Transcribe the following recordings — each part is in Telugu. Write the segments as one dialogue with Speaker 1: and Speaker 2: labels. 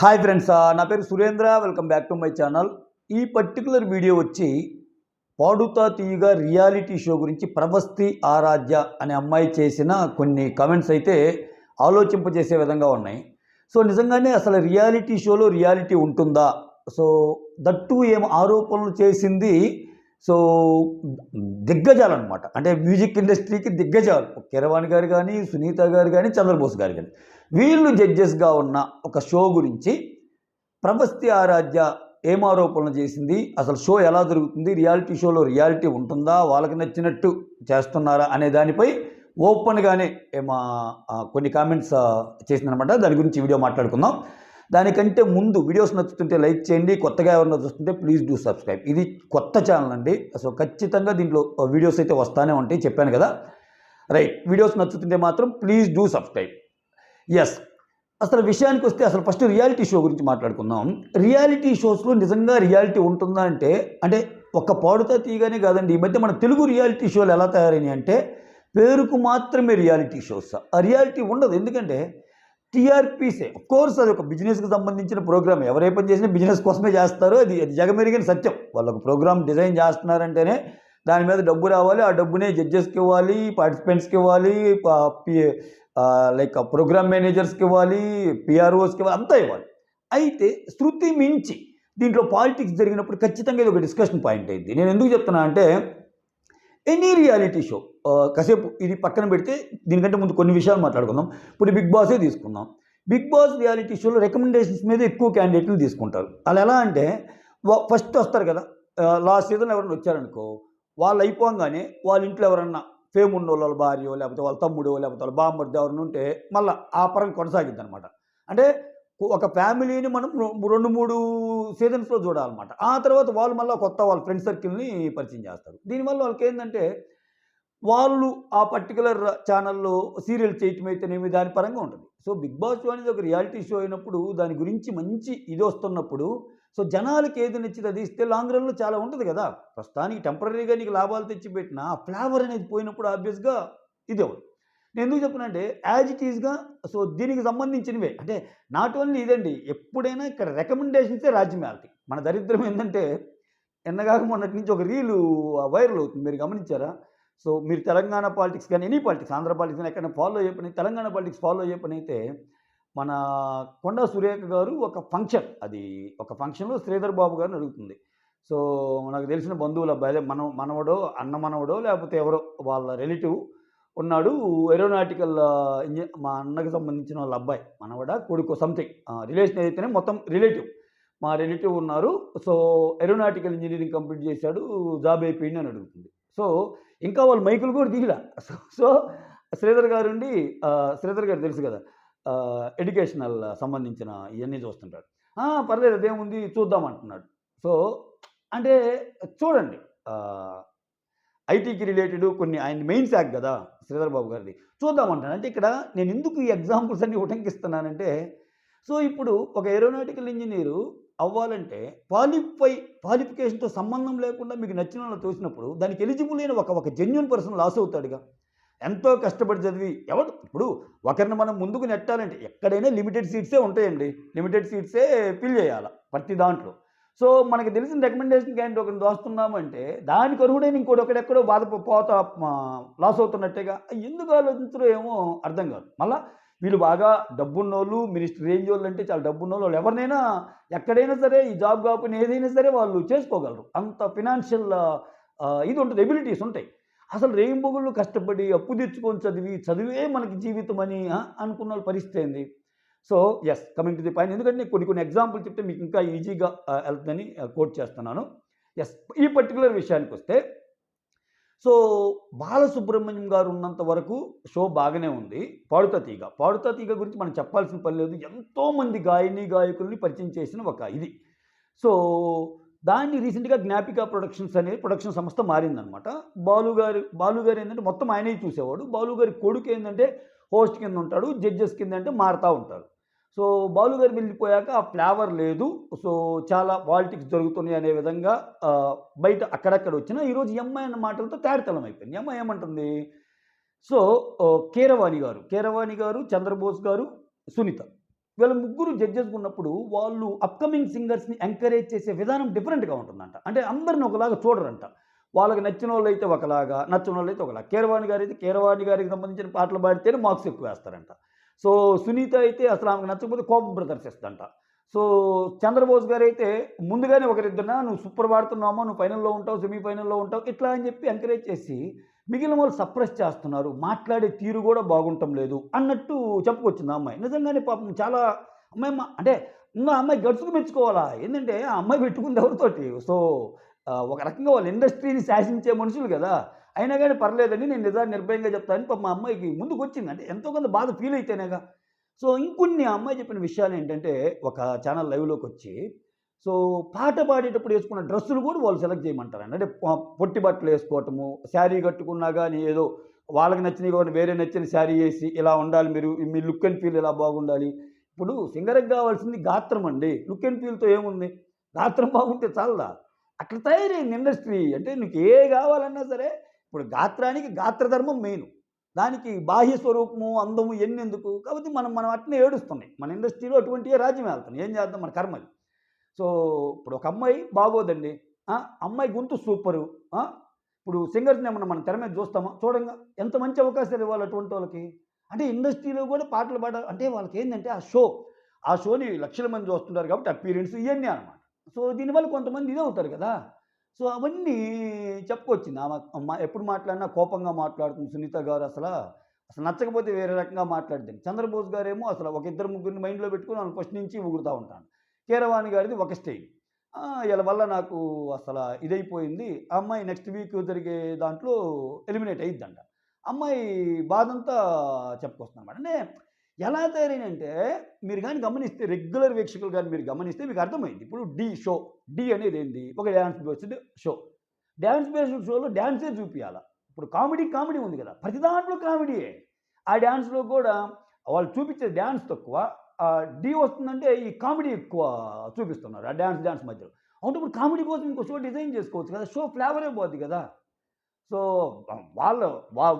Speaker 1: హాయ్ ఫ్రెండ్స్, నా పేరు Surendra. Welcome back to my channel. ఈ పర్టికులర్ వీడియో వచ్చి పాడుతా తీయగా రియాలిటీ షో గురించి ప్రవస్తి ఆరాధ్య అనే అమ్మాయి చేసిన కొన్ని కామెంట్స్ అయితే ఆలోచింపజేసే విధంగా ఉన్నాయి. సో నిజంగానే అసలు రియాలిటీ షోలో రియాలిటీ ఉంటుందా? సో దట్టు ఏం ఆరోపణలు చేసింది. సో దిగ్గజాలన్నమాట, అంటే మ్యూజిక్ ఇండస్ట్రీకి దిగ్గజాలు. కీరవాణి గారు కానీ, సునీత గారు కానీ, చంద్రబోస్ గారు కానీ, వీళ్ళు జడ్జెస్గా ఉన్న ఒక షో గురించి ప్రవస్తి ఆరాధ్య ఏం ఆరోపణలు చేసింది, అసలు షో ఎలా జరుగుతుంది, రియాలిటీ షోలో రియాలిటీ ఉంటుందా, వాళ్ళకి నచ్చినట్టు చేస్తున్నారా అనే దానిపై ఓపెన్గానే కొన్ని కామెంట్స్ చేసిందనమాట. దాని గురించి వీడియో మాట్లాడుకుందాం. దానికంటే ముందు వీడియోస్ నచ్చుతుంటే లైక్ చేయండి, కొత్తగా ఎవరైనా చూస్తుంటే ప్లీజ్ డూ సబ్స్క్రైబ్. ఇది కొత్త ఛానల్ అండి, సో ఖచ్చితంగా దీంట్లో వీడియోస్ అయితే వస్తూనే ఉంటాయి, చెప్పాను కదా. రైట్, వీడియోస్ నచ్చుతుంటే మాత్రం ప్లీజ్ డూ సబ్స్క్రైబ్. ఎస్, అసలు విషయానికి వస్తే అసలు ఫస్ట్ రియాలిటీ షో గురించి మాట్లాడుకుందాం. రియాలిటీ షోస్లో నిజంగా రియాలిటీ ఉంటుందా అంటే ఒక పాడుతా తీయగానే కాదండి. ఈ మధ్య మన తెలుగు రియాలిటీ షోలు ఎలా తయారైనాయి అంటే పేరుకు మాత్రమే రియాలిటీ షోస్, ఆ రియాలిటీ ఉండదు. ఎందుకంటే టీఆర్పీసే. కోర్స్ అది ఒక బిజినెస్కి సంబంధించిన ప్రోగ్రామ్. ఎవరే పని చేసినా బిజినెస్ కోసమే చేస్తారు, అది జగమెరిగిన సత్యం. వాళ్ళు ఒక ప్రోగ్రామ్ డిజైన్ చేస్తున్నారంటేనే దాని మీద డబ్బు రావాలి, ఆ డబ్బునే జడ్జెస్కి ఇవ్వాలి, పార్టిసిపెంట్స్కి ఇవ్వాలి, లైక్ ప్రోగ్రామ్ మేనేజర్స్కి ఇవ్వాలి, పిఆర్ఓస్కి ఇవ్వాలి, అంతా ఇవ్వాలి. అయితే శృతి మించి దీంట్లో పాలిటిక్స్ జరిగినప్పుడు ఖచ్చితంగా ఇది ఒక డిస్కషన్ పాయింట్ అయింది. నేను ఎందుకు చెప్తున్నా అంటే ఎనీ రియాలిటీ షో కాసేపు ఇది పక్కన పెడితే దీనికంటే ముందు కొన్ని విషయాలు మాట్లాడుకుందాం. ఇప్పుడు బిగ్ బాసే తీసుకుందాం. బిగ్ బాస్ రియాలిటీ షోలో రికమెండేషన్స్ మీద ఎక్కువ క్యాండిడేట్లు తీసుకుంటారు. వాళ్ళు ఎలా అంటే ఫస్ట్ వస్తారు కదా, లాస్ట్ సీజన్ ఎవరైనా వచ్చారనుకో, వాళ్ళు అయిపోగానే వాళ్ళ ఇంట్లో ఎవరన్నా ఫేమ్ ఉన్న వాళ్ళ భార్యో, లేకపోతే వాళ్ళ తమ్ముడో, లేకపోతే వాళ్ళ బామ్మర్ది ఎవరైనా ఉంటే మళ్ళీ ఆ పరం కొనసాగిద్ది అనమాట. అంటే ఒక ఫ్యామిలీని మనం 2-3 సీజన్స్లో చూడాలన్నమాట. ఆ తర్వాత వాళ్ళు మళ్ళీ కొత్త వాళ్ళ ఫ్రెండ్ సర్కిల్ని పరిచయం చేస్తారు. దీనివల్ల వాళ్ళకి ఏంటంటే వాళ్ళు ఆ పర్టికులర్ ఛానల్లో సీరియల్ చేయటం అయితేనేమి దాని పరంగా ఉంటుంది. సో బిగ్ బాస్ షో అనేది ఒక రియాలిటీ షో అయినప్పుడు దాని గురించి మంచి ఇది వస్తున్నప్పుడు సో జనాలకి ఏది నచ్చింది అది ఇస్తే లాంగ్ రన్లో చాలా ఉంటుంది కదా. ప్రస్తుతానికి టెంపరీగా నీకు లాభాలు తెచ్చిపెట్టిన ఆ ఫ్లేవర్ అనేది పోయినప్పుడు ఆబ్వియస్గా ఇది అవ్వదు. నేను ఎందుకు చెప్తున్నానంటే యాజ్ ఇట్ ఈజ్గా సో దీనికి సంబంధించినవే, అంటే నాట్ ఓన్లీ ఇదండి, ఎప్పుడైనా ఇక్కడ రికమెండేషన్సే రాజ్యం వెళ్తాయి. మన దరిద్రం ఏంటంటే ఎన్నగాక మొన్నటి నుంచి ఒక రీలు వైరల్ అవుతుంది, మీరు గమనించారా? సో మీరు తెలంగాణ పాలిటిక్స్ కానీ, ఎనీ పాలిటిక్స్, ఆంధ్ర పాలిటిక్స్ కానీ ఎక్కడ ఫాలో అయ్యే పని, తెలంగాణ పాలిటిక్స్ ఫాలో అయ్యే పని అయితే మన కొండా సురేఖ గారు ఒక ఫంక్షన్లో శ్రీధర్ బాబు గారిని అడుగుతుంది. సో నాకు తెలిసిన బంధువుల అబ్బాయి, మనవడో అన్న మనవడో లేకపోతే ఎవరో వాళ్ళ రిలేటివ్ ఉన్నాడు, ఏరోనాటికల్ మా అన్నకి సంబంధించిన వాళ్ళ అబ్బాయి, మనవడ కొడుకు సంథింగ్ రిలేషన్ అయితేనే మొత్తం రిలేటివ్, మా రిలేటివ్ ఉన్నారు. సో ఏరోనాటికల్ ఇంజనీరింగ్ కంప్లీట్ చేశాడు, జాబ్ అయిపోయింది అని అడుగుతుంది. సో ఇంకా వాళ్ళు మైకులు కూడా దిగిలా. సో శ్రీధర్ గారు ఉండి, శ్రీధర్ గారు తెలుసు కదా, ఎడ్యుకేషనల్ సంబంధించిన ఇవన్నీ చూస్తుంటాడు. పర్లేదు అదేముంది చూద్దాం అంటున్నాడు. సో అంటే చూడండి, ఐటీకి రిలేటెడ్ కొన్ని ఆయన మెయిన్ శాఖ కదా శ్రీధర్ బాబు గారిది, చూద్దామంటాను. అంటే ఇక్కడ నేను ఎందుకు ఈ ఎగ్జాంపుల్స్ అన్ని ఉటంకిస్తున్నానంటే సో ఇప్పుడు ఒక ఏరోనాటికల్ ఇంజనీరు అవ్వాలంటే క్వాలిఫికేషన్తో సంబంధం లేకుండా మీకు నచ్చిన వాళ్ళు చూసినప్పుడు దానికి ఎలిజిబుల్ అయిన ఒక జెన్యూన్ పర్సన్ లాస్ అవుతాడుగా. ఎంతో కష్టపడి చదివి ఇప్పుడు ఒకరిని మనం ముందుకు నెట్టాలంటే ఎక్కడైనా లిమిటెడ్ సీట్సే ఉంటాయండి, లిమిటెడ్ సీట్సే ఫిల్ చేయాలి ప్రతి దాంట్లో. సో మనకి తెలిసిన రికమెండేషన్ క్యాండిడేట్ ఒకరిని దోస్తున్నామంటే దానికి అర్హుడైన ఇంకోటి ఒకడెక్కడో పోతా లాస్ అవుతున్నట్టేగా. ఎందుకు ఆలోచించడం ఏమో అర్థం కాదు. మళ్ళీ వీళ్ళు బాగా డబ్బున్నోళ్ళు, మినిస్టర్ రేంజ్ వాళ్ళు అంటే చాలా డబ్బున్నోళ్ళు, వాళ్ళు ఎవరినైనా ఎక్కడైనా సరే ఈ జాబ్ కాకపోయినా ఏదైనా సరే వాళ్ళు చేసుకోగలరు. అంత ఫినాన్షియల్ ఇది ఉంటుంది, ఎబిలిటీస్ ఉంటాయి. అసలు రేయింబొగుళ్ళు కష్టపడి అప్పు తెచ్చుకొని చదివే మనకి జీవితం అని అనుకున్న వాళ్ళ పరిస్థితి ఏంది. So yes, coming to the point, ఎందుకంటే కొన్ని ఎగ్జాంపుల్ చెప్తే మీకు ఇంకా ఈజీగా వెళ్తుందని కోట్ చేస్తున్నాను. ఎస్, ఈ పర్టికులర్ విషయానికి వస్తే సో బాలసుబ్రహ్మణ్యం గారు ఉన్నంత వరకు షో బాగానే ఉంది. పాడుతా తీగ గురించి మనం చెప్పాల్సిన పని లేదు. ఎంతోమంది గాయకుల్ని పరిచయం చేసిన ఒక ఇది. సో దాన్ని రీసెంట్గా జ్ఞాపిక ప్రొడక్షన్స్ అనే ప్రొడక్షన్ సంస్థ మారిందనమాట. బాలుగారు ఏంటంటే మొత్తం ఆయనే చూసేవాడు. బాలుగారి కొడుకు ఏంటంటే హోస్ట్ కింద ఉంటాడు, జడ్జెస్ కింద అంటే మారుతూ ఉంటారు. సో బాలుగారు వెళ్ళిపోయాక ఆ ఫ్లేవర్ లేదు. సో చాలా పాలిటిక్స్ జరుగుతున్నాయి అనే విధంగా బయట అక్కడక్కడ వచ్చినా ఈరోజు ఎంఐ అన్న మాటలతో తేడతలం అయిపోయింది. ఎంఐ ఏమంటుంది, సో కీరవాణి గారు, చంద్రబోస్ గారు, సునీత వీళ్ళ ముగ్గురు జడ్జెస్ ఉన్నప్పుడు వాళ్ళు అప్కమింగ్ సింగర్స్ని ఎంకరేజ్ చేసే విధానం డిఫరెంట్గా ఉంటుందంట. అంటే అందరిని ఒకలాగా చూడరంట. వాళ్ళకి నచ్చిన వాళ్ళు అయితే ఒకలాగా, నచ్చిన వాళ్ళు అయితే ఒకలాగా. కీరవాణి గారు అయితే కీరవాణి గారికి సంబంధించిన పాటలు పాడితేనే మార్క్స్ ఎక్కువ వేస్తారంట. సో సునీత అయితే అసలు ఆమెకు నచ్చకపోతే కోపం ప్రదర్శిస్తుందంట. సో చంద్రబోస్ గారైతే ముందుగానే ఒకరిద్దరిన నువ్వు సూపర్ పాడుతున్నామో, నువ్వు ఫైనల్లో ఉంటావు, సెమీఫైనల్లో ఉంటావు ఇట్లా అని చెప్పి ఎంకరేజ్ చేసి మిగిలిన వాళ్ళు సప్రెస్ చేస్తున్నారు. మాట్లాడే తీరు కూడా బాగుంటం లేదు అన్నట్టు చెప్పుకొచ్చింది ఆ అమ్మాయి. నిజంగానే పాపం చాలా అమ్మాయి అంటే ఇంకా అమ్మాయి గడుచుకు మెచ్చుకోవాలా. ఏంటంటే ఆ అమ్మాయి పెట్టుకుంది ఎవరితోటి. సో ఒక రకంగా వాళ్ళ ఇండస్ట్రీని శాసించే మనుషులు కదా. అయినా కానీ పర్లేదండి నేను నిజాన్ని నిర్భయంగా చెప్తానని పాపం మా అమ్మాయికి ముందుకు వచ్చింది. అంటే ఎంతో కొంత బాధ ఫీల్ అయితేనేగా. సో ఇంకొన్ని ఆ అమ్మాయి చెప్పిన విషయాలు ఏంటంటే ఒక ఛానల్ లైవ్‌లోకి వచ్చి సో పాట పాడేటప్పుడు వేసుకున్న డ్రెస్సులు కూడా వాళ్ళు సెలెక్ట్ చేయమంటారండి. అంటే పొట్టి బట్టలు వేసుకోవటము, శారీ కట్టుకున్నా కానీ ఏదో వాళ్ళకి నచ్చినవి కాకుండా వేరే నచ్చిన శారీ వేసి ఇలా ఉండాలి మీరు, మీ లుక్ అండ్ ఫీల్ ఇలా బాగుండాలి. ఇప్పుడు సింగర్‌కి కావాల్సింది గాత్రం అండి. లుక్ అండ్ ఫీల్‌తో ఏముంది? గాత్రం బాగుంటే చాలదా? అట్లా తయారైంది ఇండస్ట్రీ. అంటే నీకు కావాలన్నా సరే ఇప్పుడు గాత్రానికి గాత్రధర్మం మెయిన్. దానికి బాహ్య స్వరూపము, అందము ఎన్నెందుకు? కాబట్టి మనం మనం అట్నే ఏడుస్తున్నాయి. మన ఇండస్ట్రీలో అటువంటివే రాజ్యం వెళ్తున్నాయి. ఏం చేద్దాం మన కర్మది. సో ఇప్పుడు ఒక అమ్మాయి బాగోదండి. అమ్మాయి గొంతు సూపరు. ఇప్పుడు సింగర్స్‌ని ఏమన్నా మనం తెర మీద చూస్తామా? చూడంగా. ఎంత మంచి అవకాశాలు ఇవ్వాలి అటువంటి వాళ్ళకి. అంటే ఇండస్ట్రీలో కూడా పాటలు పాడాలి అంటే వాళ్ళకేందంటే ఆ షోని లక్షల మంది చూస్తుంటారు కాబట్టి అపియరెన్స్ ఇయన్నీ అనమాట. సో దీనివల్ల కొంతమంది ఇదవుతారు కదా. సో అవన్నీ చెప్పుకొచ్చింది. ఆమె ఎప్పుడు మాట్లాడినా కోపంగా మాట్లాడుతుంది సునీత గారు అసలు నచ్చకపోతే వేరే రకంగా మాట్లాడుతుంది. చంద్రబోస్ గారేమో అసలు ఒక ఇద్దరు ముగ్గురిని మైండ్‌లో పెట్టుకొని వాళ్ళని ఫస్ట్ నుంచి ఊగుతా ఉంటాను. కీరవాణి గారిది ఒక స్టైల్. ఈళ్ళ వల్ల నాకు అసల ఇదైపోయింది. ఆ అమ్మాయి నెక్స్ట్ వీక్ జరిగే దాంట్లో ఎలిమినేట్ అయ్యిద్దంట. అమ్మాయి బాధంతా చెప్పుకొస్తుందనమాట. అంటే ఎలా తయారైందంటే మీరు గాని గమనిస్తే రెగ్యులర్ వీక్షకులు గాని మీరు గమనిస్తే మీకు అర్థమైంది. ఇప్పుడు 'ఢీ' షో. 'ఢీ' అనేదేంది? ఒక dance based show. Dance based షోలో డాన్సే చూపియాల. ఇప్పుడు కామెడీ ఉంది కదా! ప్రతి దాంట్లో కామెడీయే. ఆ డాన్స్‌లో కూడా వాళ్ళు చూపించే డాన్స్ తక్కువ. 'ఢీ' వస్తుందంటే ఈ కామెడీ ఎక్కువ చూపిస్తున్నారు. ఆ డాన్స్ మధ్యలో. అవును ఇప్పుడు కామెడీ కోసం ఇంకో షో డిజైన్ చేసుకోవచ్చు కదా! షో ఫ్లేవరే పోద్ది కదా! సో, వాళ్ళ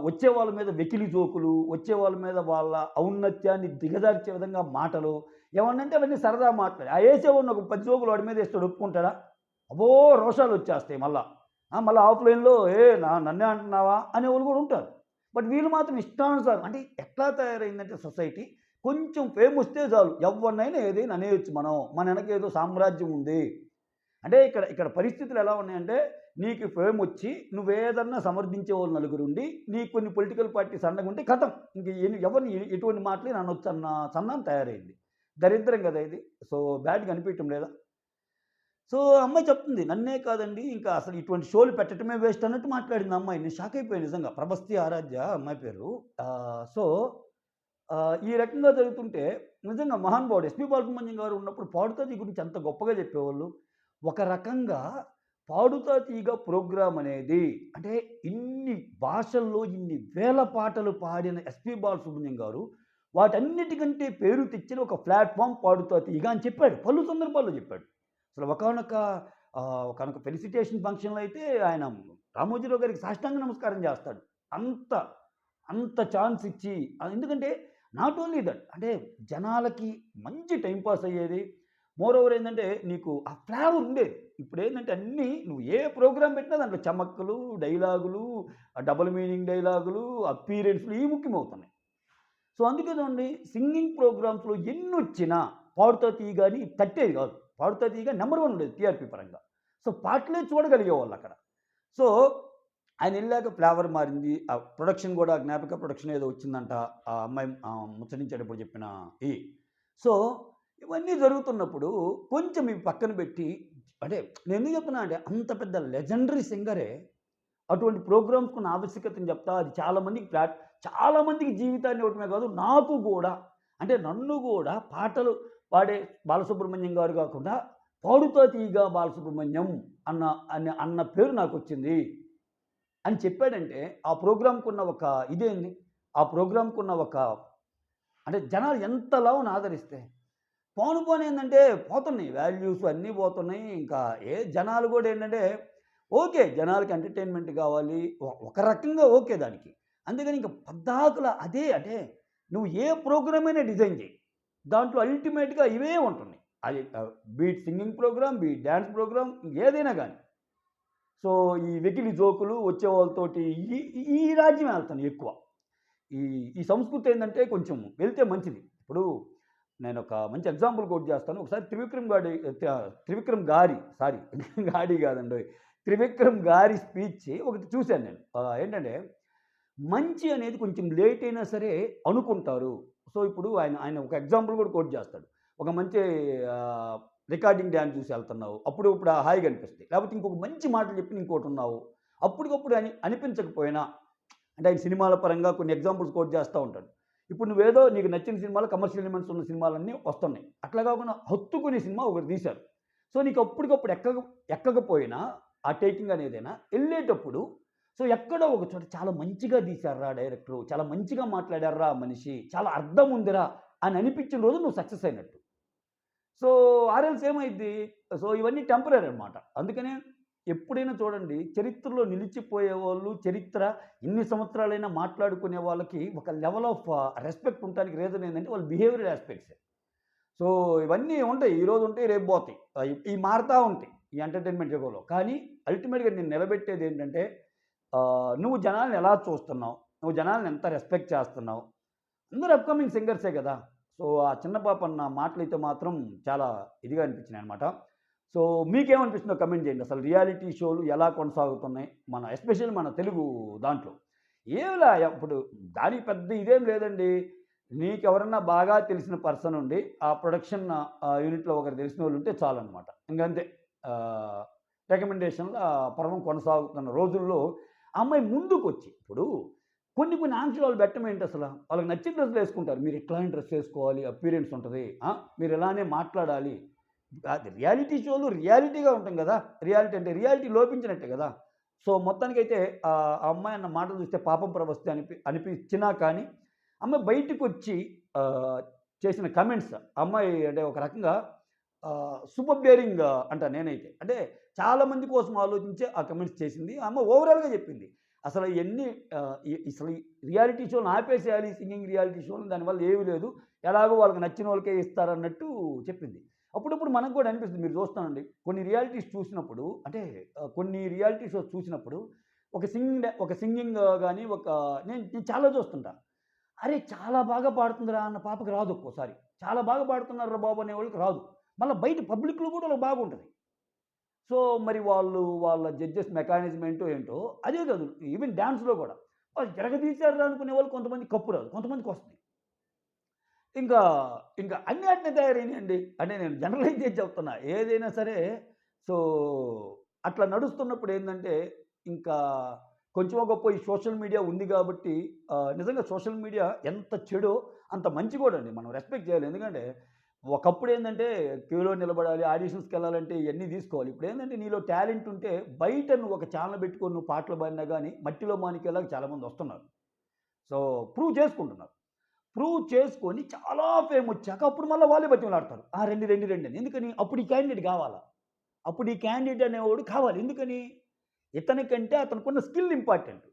Speaker 1: వచ్చే వాళ్ళ మీద వెకిలి జోకులు, వచ్చే వాళ్ళ మీద వాళ్ళ ఔన్నత్యాన్ని దిగజార్చే విధంగా మాటలు, ఏమన్నంటే అవన్నీ సరదా మాటలే. ఏసేవాడిని ఒక 10 జోకులు వాడి మీద ఏస్తాడు ఒప్పుకుంటాడా? అబ్బో! రోషాలొచ్చేస్తాయి మళ్ళా. మళ్ళా ఆఫ్‌లైన్‌లో నన్నే అంటున్నావా? అనేవాళ్ళు కూడా ఉంటారు. బట్ వీళ్ళు మాత్రం ఇష్టానుసారం అంటే ఎట్లా తయారైందంటే సొసైటీ కొంచెం ఫేమొస్తే చాలు ఎవరినైనా ఏదైనా అనేయొచ్చు మనం. మన వెనక ఏదో సామ్రాజ్యం ఉంది. అంటే ఇక్కడ పరిస్థితులు ఎలా ఉన్నాయంటే, నీకు ఫేమొచ్చి నువ్వేదన్నా సమర్థించేవాళ్ళు నలుగురుండి, నీకు కొన్ని పొలిటికల్ పార్టీస్ అండగుంటే ఖతం. ఇంక ఎవరిని ఎటువంటి మాటలైనా అనొచ్చన్న చందం తయారైంది. దరిద్రం గదా ఇది. సో, బ్యాడ్‌గా అనిపియటం లేదా? సో, అమ్మాయి చెప్తుంది. నన్నే కాదండి ఇంకా అసలు ఇటువంటి షోలు పెట్టటమే వేస్ట్ అన్నట్టు మాట్లాడింది ఆ అమ్మాయి. నేను షాక్ అయిపోయాను నిజంగా. 'ప్రభస్తి ఆరాధ్య' అమ్మాయి పేరు. సో, ఈ రకంగా జరుగుతుంటే నిజంగా మహానుభావుడు 'ఎస్‌పీ బాలసుబ్రహ్మణ్యం' గారు ఉన్నప్పుడు 'పాడుతా తీగ' గురించి ఎంత గొప్పగా చెప్పేవాళ్ళు. ఒక రకంగా 'పాడుతా తీగ' ప్రోగ్రామ్ అనేది అంటే ఇన్ని భాషల్లో ఇన్ని వేల పాటలు పాడిన 'ఎస్‌పీ బాలసుబ్రహ్మణ్యం' గారు వాటన్నిటికంటే పేరు తెచ్చిన ఒక ప్లాట్‌ఫార్మ్ 'పాడుతా తీగ' అని చెప్పాడు. పలు సందర్భాల్లో చెప్పాడు. అసలు ఒకానొక ఫెలిసిటేషన్ ఫంక్షన్‌లో అయితే ఆయన రామోజీరావు గారికి సాష్టాంగ నమస్కారం చేస్తాడు. అంత అంత ఛాన్స్ ఇచ్చి ఎందుకంటే నాట్ ఓన్లీ దట్ అంటే జనాలకి మంచి టైమ్ పాస్ అయ్యేది. మోరోవర్ ఏందంటే నీకు ఆ ఫ్లేవర్ ఉండేది. ఇప్పుడేందంటే అన్నీ నువ్వు ఏ ప్రోగ్రామ్ పెట్టినా దాంట్లో చమక్కులు, డైలాగులు, డబుల్ మీనింగ్ డైలాగులు, అప్పీరెన్స్‌లు ఇవి ముఖ్యమవుతున్నాయి. సో, అందుకే చూడండి సింగింగ్ ప్రోగ్రామ్స్‌లో ఎన్నొచ్చినా 'పాడుతా తీగ' అని తట్టేది కాదు. 'పాడుతా తీగ' నంబర్ 1 ఉండేది టీఆర్‌పీ పరంగా. సో, పాటలే చూడగలిగేవాళ్ళక్కడ. సో, ఆయనెళ్ళాక ఫ్లేవర్ మారింది. ఆ ప్రొడక్షన్ గూడా 'జ్ఞాపిక ప్రొడక్షన్' ఏదో వచ్చిందంట. ఆ అమ్మాయి ముచ్చటించేటప్పుడు చెప్పిన ఈ. సో, ఇవన్నీ జరుగుతున్నప్పుడు కొంచెం ఇవి పక్కన పెట్టి అంటే నేనెందుకు చెప్తున్నా అంటే అంత పెద్ద లెజెండరీ సింగరే అటువంటి ప్రోగ్రామ్స్‌కున్న ఆవశ్యకతను చెప్తా. అది చాలా మందికి జీవితాన్ని ఇవ్వటమే కాదు, నాకు గూడా అంటే నన్ను గూడా పాటలు పాడే బాలసుబ్రహ్మణ్యం గారు గాకుండా 'పాడుతా తీగ బాలసుబ్రహ్మణ్యం' అన్న పేరు నాకొచ్చింది అని చెప్పాడంటే ఆ ప్రోగ్రామ్‌కున్న ఒక ఇదేంది? ఆ ప్రోగ్రామ్‌కున్న ఒక అంటే జనాలు ఎంతలావున ఆదరిస్తే పోను ఏందంటే పోతున్నాయి. వాల్యూస్ అన్నీ పోతున్నాయి. ఇంకా జనాలు గూడా ఏంటంటే ఓకే. జనాలకి ఎంటర్‌టైన్‌మెంట్ కావాలి. ఒక రకంగా ఓకే దానికి. అందుకని ఇంక పద్దాకల అదే అంటే నువ్వు ఏ ప్రోగ్రామ్ అయినా డిజైన్ చెయి. దాంట్లో అల్టిమేట్‌గా ఇవే ఉంటున్నాయి. అది beat singing programme, beat dance programme ఏదైనా గానీ. సో, ఈ వెకిలి జోకులు వచ్చేవాళ్ళతోటి ఈ ఈ రాజ్యమే వెళ్తాను ఎక్కువ. ఈ ఈ సంస్కృతి ఏందంటే కొంచెం వెళ్తే మంచిది. ఇప్పుడు నేనొక మంచి ఎగ్జాంపుల్ కోట్ చేస్తాను. ఒకసారి త్రివిక్రమ్ గారి సారీ గాడి కాదండోయ్. త్రివిక్రమ్ గారి స్పీచ్ ఒకటి చూశాను నేను. ఏంటంటే మంచి అనేది కొంచెం లేట్ అయినా సరే అనుకుంటారు. సో, ఇప్పుడు ఆయన ఆయన ఒక ఎగ్జాంపుల్ కూడా కోట్ చేస్తాడు. ఒక మంచి ఆహ్, రికార్డింగ్ డాన్స్ చూసి ఎళ్తున్నావు. అప్పుడు ఇప్పుడు హాయిగా అనిపిస్తాయి. లేకపోతే ఇంకొక మంచి మాటలు చెప్పి ఇంకోటున్నావు. అప్పటికప్పుడు అనిపించకపోయినా అంటే ఆయన సినిమాల పరంగా కొన్ని ఎగ్జాంపుల్స్ కోట్ చేస్తా ఉంటాడు. ఇప్పుడు నువ్వేదో నీకు నచ్చిన సినిమాలో కమర్షియల్ ఎలిమెంట్స్ ఉన్న సినిమాలన్నీ వస్తున్నాయి. అట్లా కాకుండా హత్తుకునే సినిమా ఒకటి తీశారు. సో, నీకు అప్పటికప్పుడు ఎక్కకపోయినా ఆ టేకింగ్ అనేదైనా ఎళ్ళేటప్పుడు సో, ఎక్కడో ఒక చోట చాలా మంచిగా తీశార్రా డైరెక్టరు, చాలా మంచిగా మాట్లాడార్రా ఆ మనిషి, చాలా అర్థం ఉందిరా అని అనిపించిన రోజు నువ్వు సక్సెస్ అయినట్టు. సో, ఆర్ఎల్స్ ఏమైద్ది? సో, ఇవన్నీ టెంపరరీ అనమాట. అందుకనే ఎప్పుడైనా చూడండి చరిత్రలో నిలిచిపోయేవాళ్ళు, చరిత్ర ఎన్ని సంవత్సరాలైనా మాట్లాడుకునే వాళ్ళకి ఒక లెవెల్ ఆఫ్ రెస్పెక్ట్ ఉండటానికి రీజన్ ఏందంటే వాళ్ళ బిహేవియరల్ యాస్పెక్ట్సే. సో, ఇవన్నీ ఉంటాయి. ఈరోజు ఉంటాయి, రేపు పోతాయి. ఇయి మారతా ఉంటాయి ఈ ఎంటర్‌టైన్‌మెంట్ యుగంలో. కానీ అల్టిమేట్‌గా నేను నిలబెట్టేదేంటంటే నువ్వు జనాల్ని ఎలా చూస్తున్నావు? నువ్వు జనాల్ని ఎంత రెస్పెక్ట్ చేస్తున్నావు? అందరూ అప్‌కమింగ్ సింగర్సే గదా! సో, ఆ చిన్న పాప అన్న మాటలైతే మాత్రం చాలా ఇదిగా అనిపించినాయనమాట. సో, మీకేమనిపిస్తుందో కమెంట్ చేయండి. అసలు రియాలిటీ షోలు ఎలా కొనసాగుతున్నాయి? ఎస్పెషల్లీ మన తెలుగు దాంట్లో. ఏమిలా ఇప్పుడు దానికి పెద్ద ఇదేం లేదండి. నీకెవరన్నా బాగా తెలిసిన పర్సన్ ఉండి, ఆ ప్రొడక్షన్ యూనిట్‌లో ఒకరు తెలిసినోళ్ళుంటే చాలనమాట. ఇంగంతే. ఆహ్, రికమెండేషన్‌ల పర్వం కొనసాగుతున్న రోజుల్లో ఆ అమ్మాయి ముందుకొచ్చి ఇప్పుడు కొన్ని కొన్ని ఆంక్షలు పెట్టమేంటసల? వాళ్ళకి నచ్చిన డ్రెస్సులేసుకుంటారు. మీరు ఇట్లాంటి డ్రెస్ ఏసుకోవాలి, అపియరెన్స్ ఉంటది. మీరు ఇలానే మాట్లాడాలి. అది రియాలిటీ షోలు రియాలిటీగా ఉంటాం గదా! రియాలిటీ అంటే రియాలిటీ లోపించినట్టే గదా! సో, మొత్తానికైతే ఆ అమ్మాయి అన్న మాటలు చూస్తే పాపం ప్రవస్తే అనిపించినా కానీ, అమ్మాయి బయటికొచ్చి ఆహ్, చేసిన కామెంట్స్ అమ్మాయి అంటే ఒక రకంగా సూపర్ డేరింగ్ అంటా నేనైతే. అంటే చాలా మంది కోసం ఆలోచించే ఆ కామెంట్స్ చేసింది. ఆ అమ్మ ఓవరాల్‌గా చెప్పింది. అసలు ఇయన్నీ అసలు ఈ రియాలిటీ షోలను ఆపేసేయాలి. సింగింగ్ రియాలిటీ షోలు దానివల్ల ఏమీ లేదు. ఎలాగో వాళ్ళకి నచ్చినోళ్ళకే ఇస్తారన్నట్టు చెప్పింది. అప్పుడప్పుడు మనకు కూడా అనిపిస్తుంది. మీరు చూస్తానండి. కొన్ని రియాలిటీస్ చూసినప్పుడు అంటే కొన్ని రియాలిటీ షోస్ చూసినప్పుడు ఒక సింగింగ్ గాని నేను నేను చాలా చూస్తుంటా. అరే! చాలా బాగా పాడుతుందిరా అన్న పాపకి రాదు ఒక్కోసారి. చాలా బాగా పాడుతున్నారురా బాబు అనేవాళ్ళకి రాదు. మళ్ళా బయట పబ్లిక్‌లో కూడా వాళ్ళకి బాగుంటది. సో, మరి వాళ్ళ జడ్జెస్ మెకానిజం ఏంటో ఏంటో అదే కాదు ఈవెన్ డాన్స్‌లో కూడా. వాళ్ళు ఇరగదీశారురా అనుకునేవాళ్ళు కొంతమందికి కప్పు రాదు. కొంతమందికొస్తది. ఇంకా, ఇంకా అన్నీ అట్నే తయారైనాయండి. అంటే నేను జనరలైజ్ చేసి చెప్తున్నా. ఏదైనా సరే సో, అట్లా నడుస్తున్నప్పుడు ఏందంటే, ఇంకా కొంచెమో గొప్పో ఈ సోషల్ మీడియా ఉంది గాబట్టి నిజంగా సోషల్ మీడియా ఎంత చెడో అంత మంచి కూడా అండి. మనం రెస్పెక్ట్ చేయాలి. ఎందుకంటే, ఒకప్పుడేందంటే క్యూలో నిలబడాలి, ఆడిషన్స్‌కెళ్ళాలంటే ఇయన్నీ తీసుకోవాలి. ఇప్పుడేందంటే నీలో టాలెంట్ ఉంటే బయట నువ్వు ఒక ఛానెల్ పెట్టుకొని నువ్వు పాటలు పాడినా గాని మట్టిలో మాణిక్యాల్లాగా చాలామందొస్తున్నారు. సో, ప్రూవ్ చేసుకుంటున్నారు. ప్రూవ్ చేసుకొని చాలా ఫేమొచ్చాక అప్పుడు మళ్ళా వాళ్ళే బతిమలాడతారు. రండి, రండి, రండి అని. ఎందుకని? అప్పుడు ఈ క్యాండిడేట్ గావాలా. అప్పుడు ఈ క్యాండిడేట్ అనేవాడు కావాలి. ఎందుకని? ఇతనికంటే అతనికున్న స్కిల్ ఇంపార్టెంట్.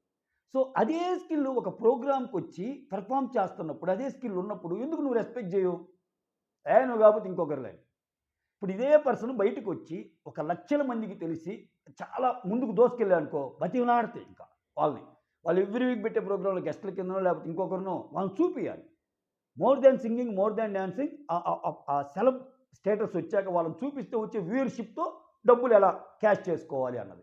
Speaker 1: సో, అదే స్కిల్ ఒక ప్రోగ్రామ్‌కొచ్చి పెర్ఫార్మ్ చేస్తున్నప్పుడు, అదే స్కిల్ ఉన్నప్పుడు ఎందుకు నువ్వు రెస్పెక్ట్ జేయవు? నువ్వు గాకపోతే ఇంకొకరిలే. ఇప్పుడు ఇదే పర్సన్ బయటికొచ్చి ఒక లక్షల మందికి తెలిసి చాలా ముందుకు దోసుకెళ్ళాడనుకో బతిమలాడతాయి ఇంకా వాళ్ళని. వాళ్ళు ఎవ్రీ వీక్ పెట్టే ప్రోగ్రామ్‌లో గెస్ట్‌ల కిందనో లేకపోతే ఇంకొకరినో వాళ్ళని చూపియాలి. More than singing, more than dancing ఆ సెలబ్ స్టేటస్ వచ్చాక వాళ్ళని చూపిస్తే వచ్చే వ్యూయర్‌షిప్‌తో డబ్బులు ఎలా క్యాష్ చేసుకోవాలి అన్నది.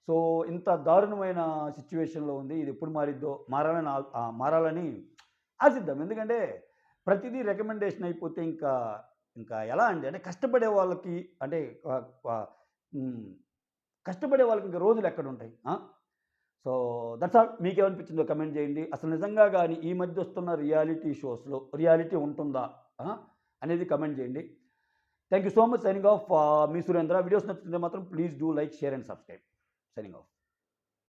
Speaker 1: సో, ఇంత దారుణమైన సిట్యుయేషన్‌లో ఉంది. ఇది ఎప్పుడు మారిద్దో మారాలని ఆశిద్దాం. ఎందుకంటే ప్రతిదీ రికమెండేషన్ అయిపోతే ఇంకా ఎలా అండి? అంటే కష్టపడే వాళ్ళకి అంటే ఆహ్, ఆహ్, హ్మ్. కష్టపడే వాళ్ళకి ఇంక రోజులెక్కడుంటాయి? So, that's all. మీకేమనిపించిందో కమెంట్ చేయండి. అసలు నిజంగా గాని ఈ మధ్య వస్తున్న రియాలిటీ షోస్‌లో రియాలిటీ ఉంటుందా? ఆ! అనేది కమెంట్ చేయండి. Thank you so much. Signing off me Surendra. Videos నచ్చితే మాత్రం please do like, share and subscribe. Signing off.